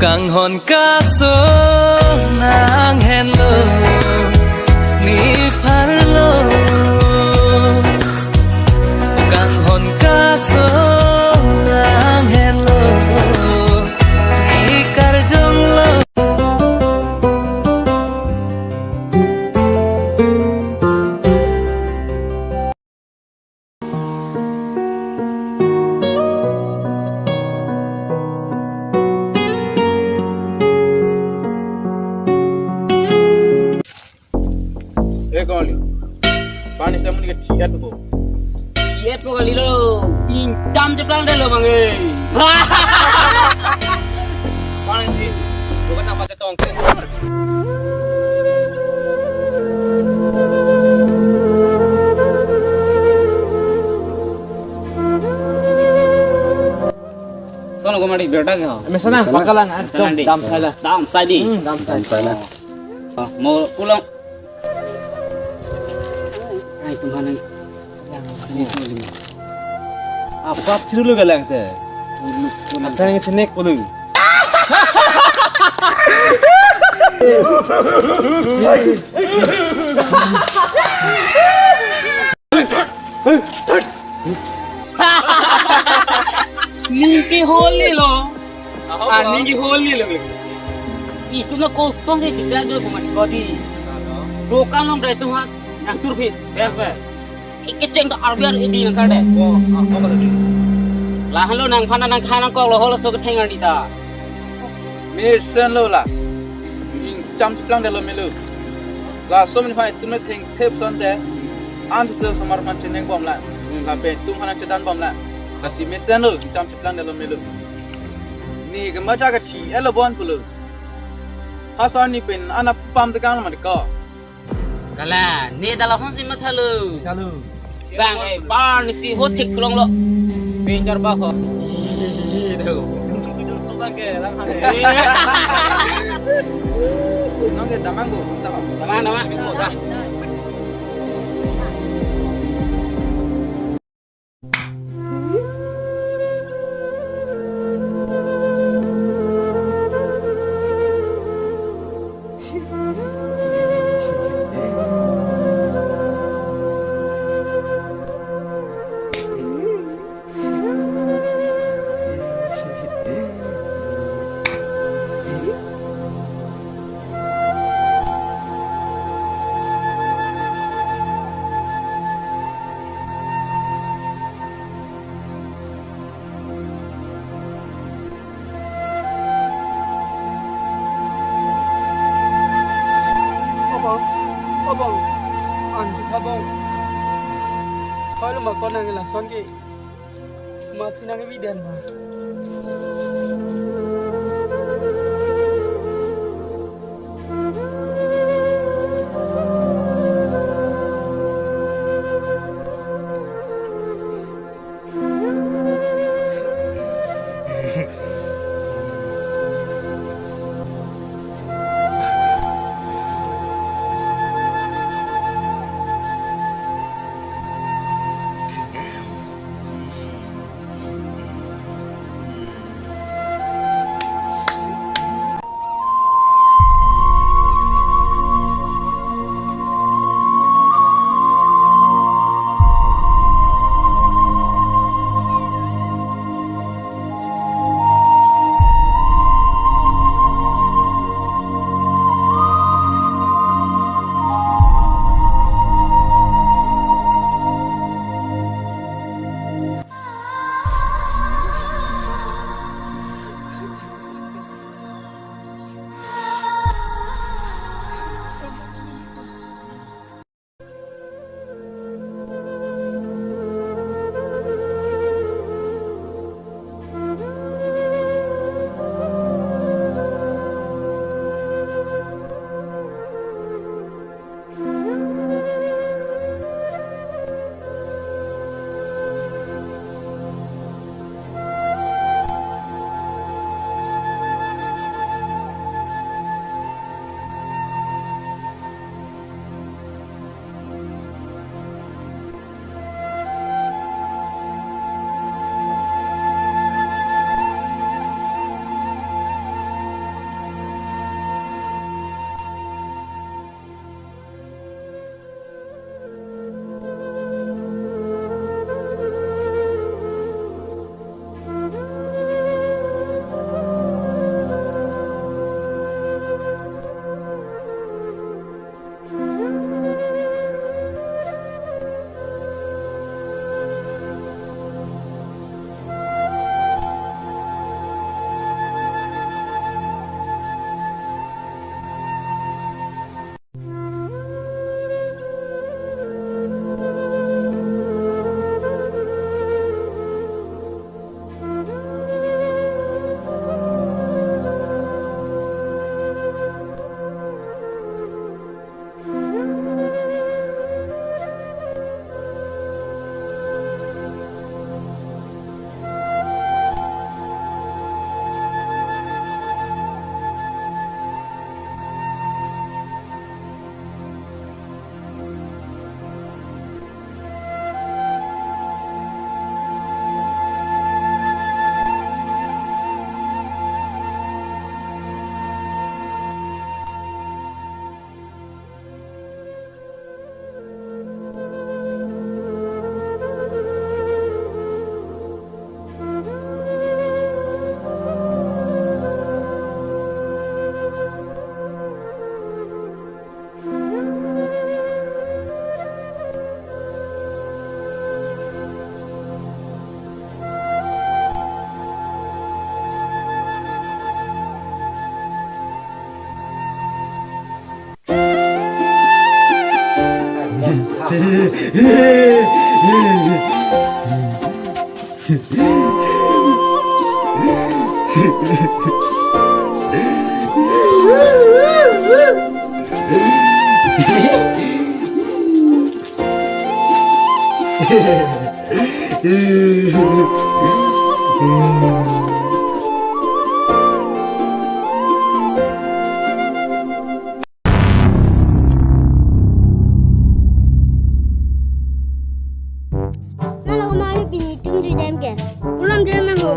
Kang hon kaso nang hello ni parlo Kang hon kaso nang hello ni karjong lo Kali, panis sama ni keciat tu. Iya po kali lo, incam jeplang deh lo mangi. Panis ni, bukan apa cetong. Sono kemari berda kah? Misalnya bakalan dam salah. Dam sadi. Dam salah. Mau pulang. Ay Tuhan yang Apa ciru lu galang teh? Apa yang cenek pulu? NINGKEHO ALEH lo. NINGKEHO ALEH lo. Itu na kosong sih kita do bukan kodi. Bukan lo berarti Tuhan yang turfit, biasa. Ikeceng do arbiar ini yang kade. Lah lo nang khana kau lo holo sok tengar dita. Mission lo lah, incam ceplang dah lo melu. Lah so many fight tu nak teng tep son deh. Antus tu samar macam neng bom lah. Lah tu khana cedan bom lah. Lah si mission lo incam ceplang dah lo melu. Ni kemaja kecil, elo bon pulu. Hasan ni pen anak pam tegang lama deka. Kala, ni adalah hansi mathalu. Kalau Bang, bar ni si hotek sulong lo. Benjar bako. itu. Sudah ke, lang hang. Nong ke damang go, damang. Nama. Abang, anjing abang. Kalau makan yang langsung ke, masih nang bidan mah. Nala kemari bini tunggu dem ke. Pulang dia mau.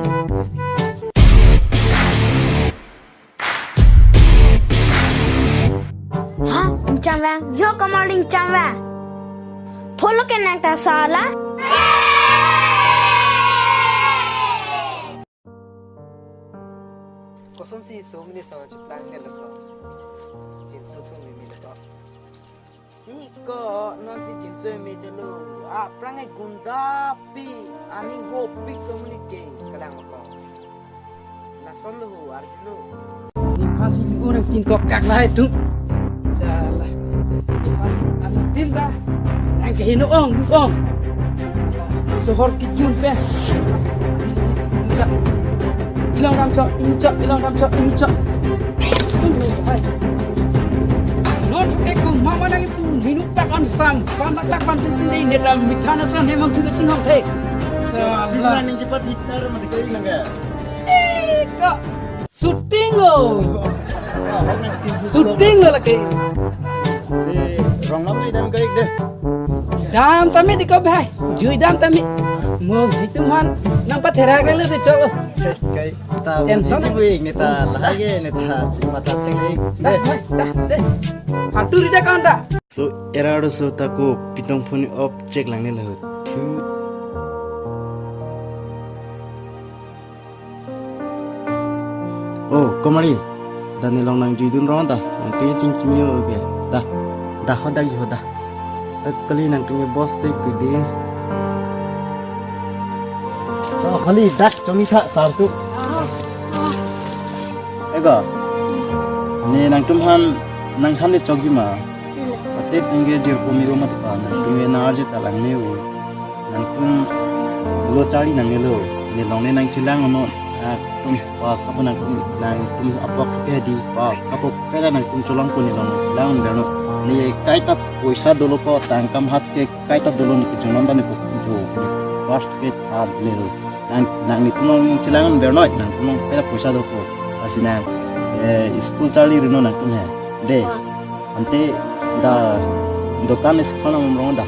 Hah? Incang bang? Yo kemari incang bang? Polo ke nang tak salah? Kosong sih so mini sama ceplang ni lepas. Jinsu tu mimi lepas. Ni ko nanti jinsu meja lo. Prangai gundapi ani hopi komunike kadang ko. Lason lo arti lo. Ni pasti orang tin kok kak lah itu. Salah. Ni pasti anak tin dah. Yang kehino ong. Sohor kijun pe. Ilang ram cok, ini cok, ilang ram cok, ini cok. Not eko mama nang itu minum tak on sang, panak tak pantu ini dalam mitana san memang juga tinggal tek. Bisa ning cepat hitar mati kali nangga. Kak, syuting lo. Syuting lo lagi. Rong lam ni dam kali deh. Dam tami di kau bahai, jui dam tami. Mau hituman nang paterak le tu cok. Kay ta sisi wing neta lahage neta cuma tateng deh. Dah. Hatur ida kau dah. So erado so tako pitong phone op check lang nila ho. Oh, komari. Dan nilang nang judun ron da. Ang kaya sing kimyo ge. Da hoda gi hoda. Kali nang tunya boss te kudi. Oh, kali dak chomi tha sartu. Ega. Ni nang tumhan nang khande chokji ma. Ate tinge jir komiro mat pa nang tunya na arje talang ne u. Nang tum lo chari nang ne lo. Ni long ne nang chilang no. Tum pa kapo nang tum apok ke di pa kapo pera nang tum cholang ko ni long lang berno. Ni kaita poisa dolo ko tangkam hat ke kaita dolo ni jonanda ni ko jo. First ke tha le lo. Nang ni tunong chilangan bernoi nang tunong pera pusa do ko asina school chali rino nang tun hai de ante da dokan is khana mong da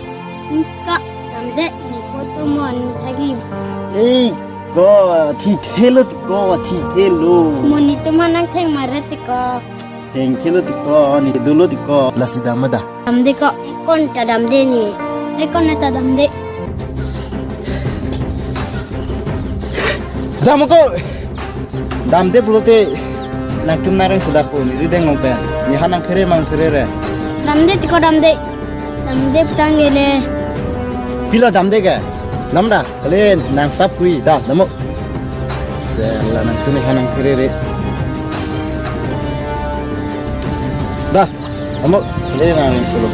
Kak, namde ni foto mo ani thagi. ei go thi thelo Mo ni teman nang theng maret ko. thank you ko ni dulu ko lasi damada Namde ko ekon ta damde ni. Ekon ta damde. Damko damde blote nang tum narang sedako ni rideng ngompe ni hanang khere mang khere re Namde tiko damde. Namde putang gele. pila damde ga namda kalen nang sap kui da namo sela nang kene hanang khere re da namo kale nang solo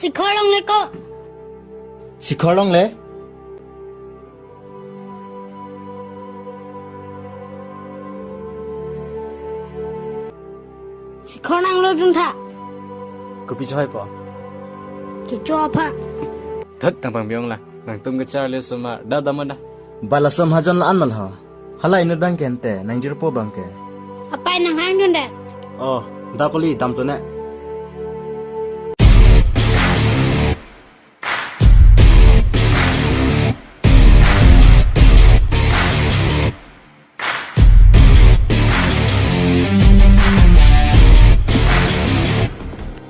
Sikolong le ko. sikolong le Sikolong lo jun tha. Kopi choi po. Ki cho pha. Thất tang pang biong la. Nang tum kecharli suma da damada. balasam hajon la anmal ha hala inut bang kente nang jirpo bang ke Apa nang hang jun da. oh da koli dam to ne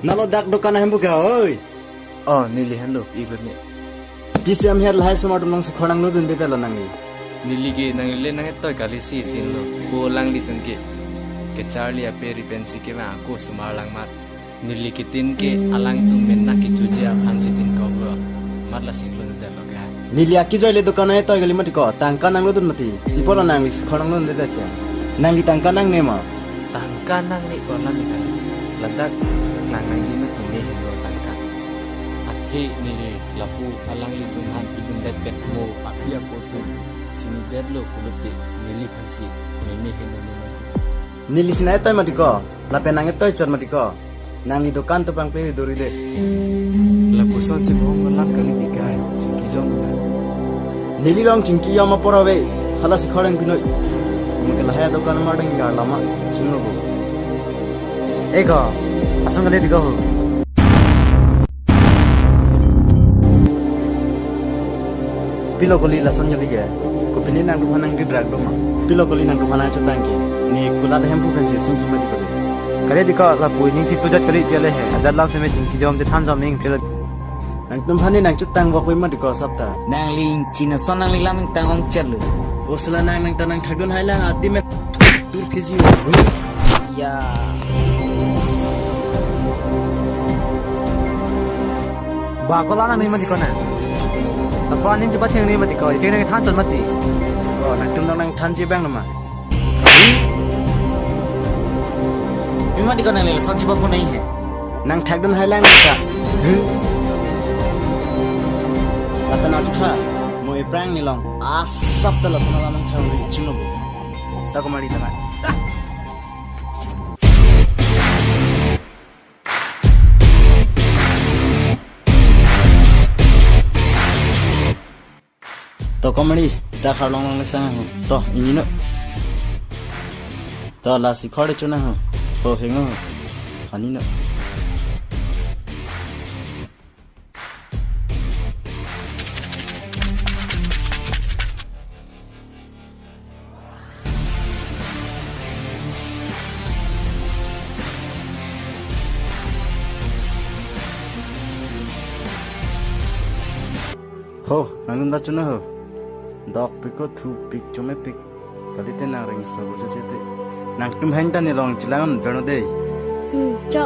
nalo dak dokan hembu ka oi Oh, Neli hello ikvek ni. kisam her lahai sumar dum nang khonang no dun de la nangi Neli ke nang le nang toy kali si tin lo. Bo lang li tun ke. Kecharli a peri pensi ke ma ko sumar lang mat. Neli ke tin ke alang tu men na ke chuje a phansi tin ko bro. Mat la sing lo de lo ga. nilia ki joile dokan ai toy gali mati ko tangka nang no dun mati ipola nang is khonang no de de ke nangi tangka nang ne ma Tangka nang ni ko lam ni kali. ladak nang nang jima tinggi hino tangka athi nili lapu alang litung han idun dat pet mo apia potu sini derlo kulupi nili hansi meme hino nino Neli sinai toy matiko lape nang toy chon matiko nang li dukan to pang pe dori de lapu son si bong lam kali tikai chiki jom Neli long chingki yama porawe hala si khorang pinoi mukela haya dukan madang ya lama chingno bo ego asong kali digo pilokoli lasan jali ge kopini nang du hanang di drag do ma pilokoli nang du hanang chotang ke ni kula de hempu kan se sing ki mati ko kali dika lapu ning thi pujat kali piale he ajat lam se me chiki jom de than jom ming phelo nang tum hani nang chotang wa koi mati ko sapta Nang ling Cina son nang ling laming tang ong cherlu. osla nang nang tanang thadun hailang ati me tur phiji Ya. ba ko la nang ni mati ko na tapa ning jiba theng ni mati ko je nang than chon mati oh nang tum nang than je bang na ma Bima di ko nang ling son chiba ko nahi hai. nang thadun hailang ka lata na chutha mo e prang ni long asap ta la sana nang thau ri chino bo ta ko mari ta na to komari ta khalong long sang to ini no to Lasi khode chuna ho hengo ani no ho nangun da chuna ho dog piko thu pik chome pik talite na ring so jete nang tum hang ta ni long chilang jano de Cho